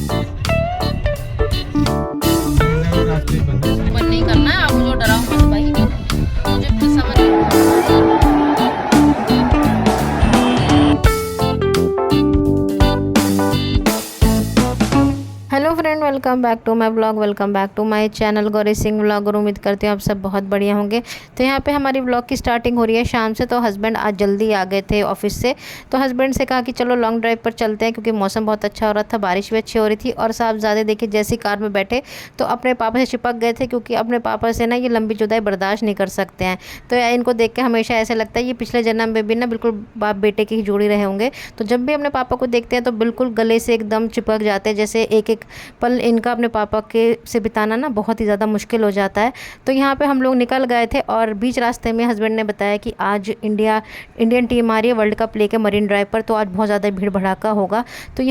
मन नहीं करना है, आप मुझे डराओ मत भाई, मुझे समझ नहीं। Hello friend, welcome back to my blog, welcome back to my channel Gauri Singh blog. और उम्मीद करते हैं आप सब बहुत बढ़िया होंगे। तो यहाँ पे हमारी ब्लॉग की स्टार्टिंग हो रही है शाम से। तो हस्बैंड आज जल्दी आ गए थे ऑफिस से, तो हस्बैंड से कहा कि चलो लॉन्ग ड्राइव पर चलते हैं, क्योंकि मौसम बहुत अच्छा हो रहा था, बारिश भी अच्छी हो रही थी। और साहबजादे देखिए जैसे ही कार में बैठे तो अपने पापा से चिपक गए थे, क्योंकि अपने पापा से ना ये लंबी जुदाई बर्दाश्त नहीं कर सकते हैं। तो इनको देख के हमेशा ऐसे लगता है ये पिछले जन्म में भी ना बिल्कुल बाप बेटे की ही जोड़ी रहे होंगे। तो जब भी अपने पापा को देखते हैं तो बिल्कुल गले से एकदम चिपक जाते हैं, जैसे एक एक पल इनका अपने पापा के से बिताना ना बहुत ही ज़्यादा मुश्किल हो जाता है। तो यहाँ पे हम लोग निकल गए थे और बीच रास्ते में हस्बैंड ने बताया कि आज इंडियन टीम आ रही है वर्ल्ड कप लेके मरीन ड्राइव पर, तो आज बहुत ज़्यादा भीड़ भड़ाका होगा। तो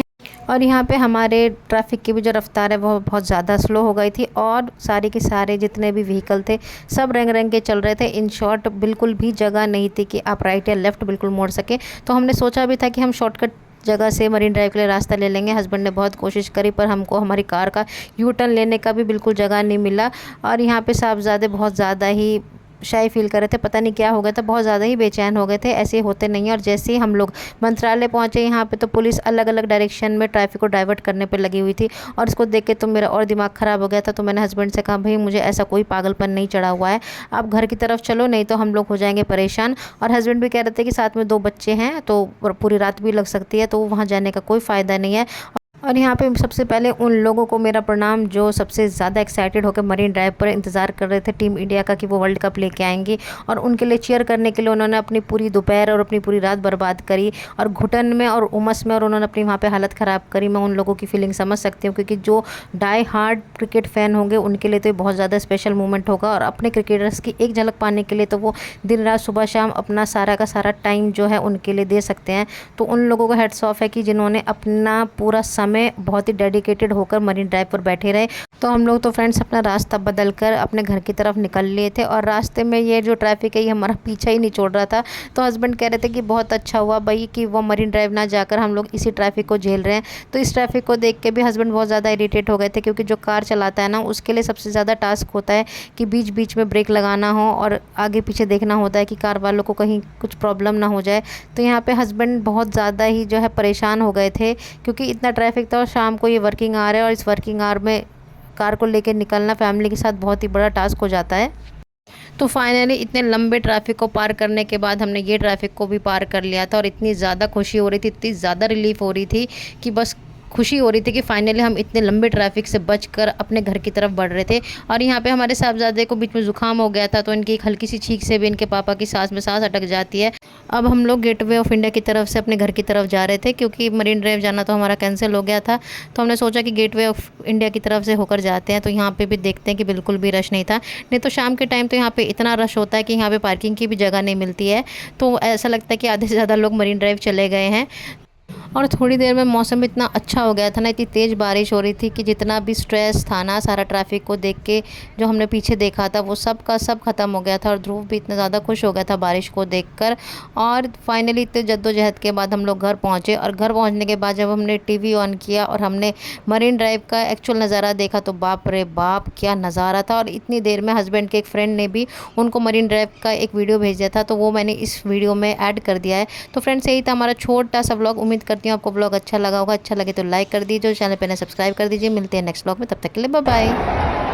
और यहाँ पे हमारे ट्रैफिक की भी जो रफ्तार है वो बहुत ज़्यादा स्लो हो गई थी, और सारे के सारे जितने भी व्हीकल थे सब रंग रंग के चल रहे थे। इन शॉर्ट बिल्कुल भी जगह नहीं थी कि आप राइट या लेफ़्ट बिल्कुल मोड़ सके। तो हमने सोचा भी था कि हम शॉर्टकट जगह से मरीन ड्राइव के लिए रास्ता ले लेंगे। हस्बैंड ने बहुत कोशिश करी, पर हमको हमारी कार का यू टर्न लेने का भी बिल्कुल जगह नहीं मिला। और यहाँ पे साहबजादे बहुत ज़्यादा ही शाय फील कर रहे थे, पता नहीं क्या हो गया था, बहुत ज़्यादा ही बेचैन हो गए थे। ऐसे होते नहीं है। और जैसे ही हम लोग मंत्रालय पहुँचे यहाँ पे, तो पुलिस अलग अलग डायरेक्शन में ट्रैफिक को डाइवर्ट करने पे लगी हुई थी। और इसको देख के तो मेरा और दिमाग ख़राब हो गया था। तो मैंने हस्बैंड से कहा भाई मुझे ऐसा कोई पागलपन नहीं चढ़ा हुआ है, आप घर की तरफ चलो, नहीं तो हम लोग हो जाएंगे परेशान। और हस्बैंड भी कह रहे थे कि साथ में 2 बच्चे हैं तो पूरी रात भी लग सकती है, तो वहाँ जाने का कोई फ़ायदा नहीं है। और यहाँ पे सबसे पहले उन लोगों को मेरा प्रणाम जो सबसे ज़्यादा एक्साइटेड होकर मरीन ड्राइव पर इंतज़ार कर रहे थे टीम इंडिया का कि वो वर्ल्ड कप लेके आएंगे। और उनके लिए चीयर करने के लिए उन्होंने अपनी पूरी दोपहर और अपनी पूरी रात बर्बाद करी, और घुटन में और उमस में, और उन्होंने अपनी वहाँ पे हालत ख़राब करी। मैं उन लोगों की फीलिंग समझ सकती हूँ, क्योंकि जो डाई हार्ड क्रिकेट फ़ैन होंगे उनके लिए तो ये बहुत ज़्यादा स्पेशल मोमेंट होगा। और अपने क्रिकेटर्स की एक झलक पाने के लिए तो वो दिन रात सुबह शाम अपना सारा का सारा टाइम जो है उनके लिए दे सकते हैं। तो उन लोगों का हेड्स ऑफ है कि जिन्होंने अपना पूरा समय बहुत ही डेडिकेटेड होकर मरीन ड्राइव पर बैठे रहे। तो हम लोग तो फ्रेंड्स अपना रास्ता बदल कर अपने घर की तरफ निकल लिए थे, और रास्ते में ये जो ट्रैफिक है ये हमारा पीछा ही नहीं छोड़ रहा था। तो हस्बैंड कह रहे थे कि बहुत अच्छा हुआ भाई कि वो मरीन ड्राइव ना जाकर हम लोग इसी ट्रैफिक को झेल रहे हैं। तो इस ट्रैफिक को देख के भी हस्बैंड बहुत ज़्यादा इरीटेट हो गए थे, क्योंकि जो कार चलाता है ना उसके लिए सबसे ज़्यादा टास्क होता है कि बीच बीच में ब्रेक लगाना हो और आगे पीछे देखना होता है कि कार वालों को कहीं कुछ प्रॉब्लम ना हो जाए। तो यहाँ पे हस्बैंड बहुत ज़्यादा ही जो है परेशान हो गए थे, क्योंकि इतना ट्रैफिक था और शाम को ये वर्किंग आवर है, और इस वर्किंग आवर में कार को लेकर निकलना फैमिली के साथ बहुत ही बड़ा टास्क हो जाता है। तो फाइनली इतने लंबे ट्रैफिक को पार करने के बाद हमने ये ट्रैफिक को भी पार कर लिया था, और इतनी ज़्यादा खुशी हो रही थी, इतनी ज़्यादा रिलीफ हो रही थी कि बस खुशी हो रही थी कि फाइनली हम इतने लंबे ट्रैफिक से बचकर अपने घर की तरफ बढ़ रहे थे। और यहाँ पे हमारे साहबजादे को बीच में ज़ुकाम हो गया था, तो इनकी एक हल्की सी छींक से भी इनके पापा की सांस में सांस अटक जाती है। अब हम लोग गेटवे ऑफ इंडिया की तरफ से अपने घर की तरफ जा रहे थे, क्योंकि मरीन ड्राइव जाना तो हमारा कैंसिल हो गया था। तो हमने सोचा कि गेटवे ऑफ इंडिया की तरफ से होकर जाते हैं। तो यहाँ पे भी देखते हैं कि बिल्कुल भी रश नहीं था। नहीं तो शाम के टाइम तो यहाँ पे इतना रश होता है कि यहाँ पे पार्किंग की भी जगह नहीं मिलती है। तो ऐसा लगता है कि आधे से ज़्यादा लोग मरीन ड्राइव चले गए हैं। और थोड़ी देर में मौसम इतना अच्छा हो गया था ना, इतनी तेज़ बारिश हो रही थी कि जितना भी स्ट्रेस था ना सारा ट्रैफिक को देख के जो हमने पीछे देखा था वो सब का सब ख़त्म हो गया था। और ध्रुव भी इतना ज़्यादा खुश हो गया था बारिश को देखकर। और फाइनली इतने जद्दोजहद के बाद हम लोग घर पहुँचे, और घर पहुँचने के बाद जब हमने टीवी ऑन किया और हमने मरीन ड्राइव का एक्चुअल नज़ारा देखा, तो बाप रे बाप क्या नज़ारा था। और इतनी देर में हस्बैंड के एक फ्रेंड ने भी उनको मरीन ड्राइव का एक वीडियो भेज दिया था, तो वो मैंने इस वीडियो में ऐड कर दिया है। तो फ्रेंड्स यही था हमारा छोटा सा व्लॉग। उम्मीद करती हूँ आपको व्लॉग अच्छा लगा होगा। अच्छा लगे तो लाइक कर दीजिए, चैनल पे नए सब्सक्राइब कर दीजिए। मिलते हैं नेक्स्ट व्लॉग में, तब तक के लिए बाय बाय।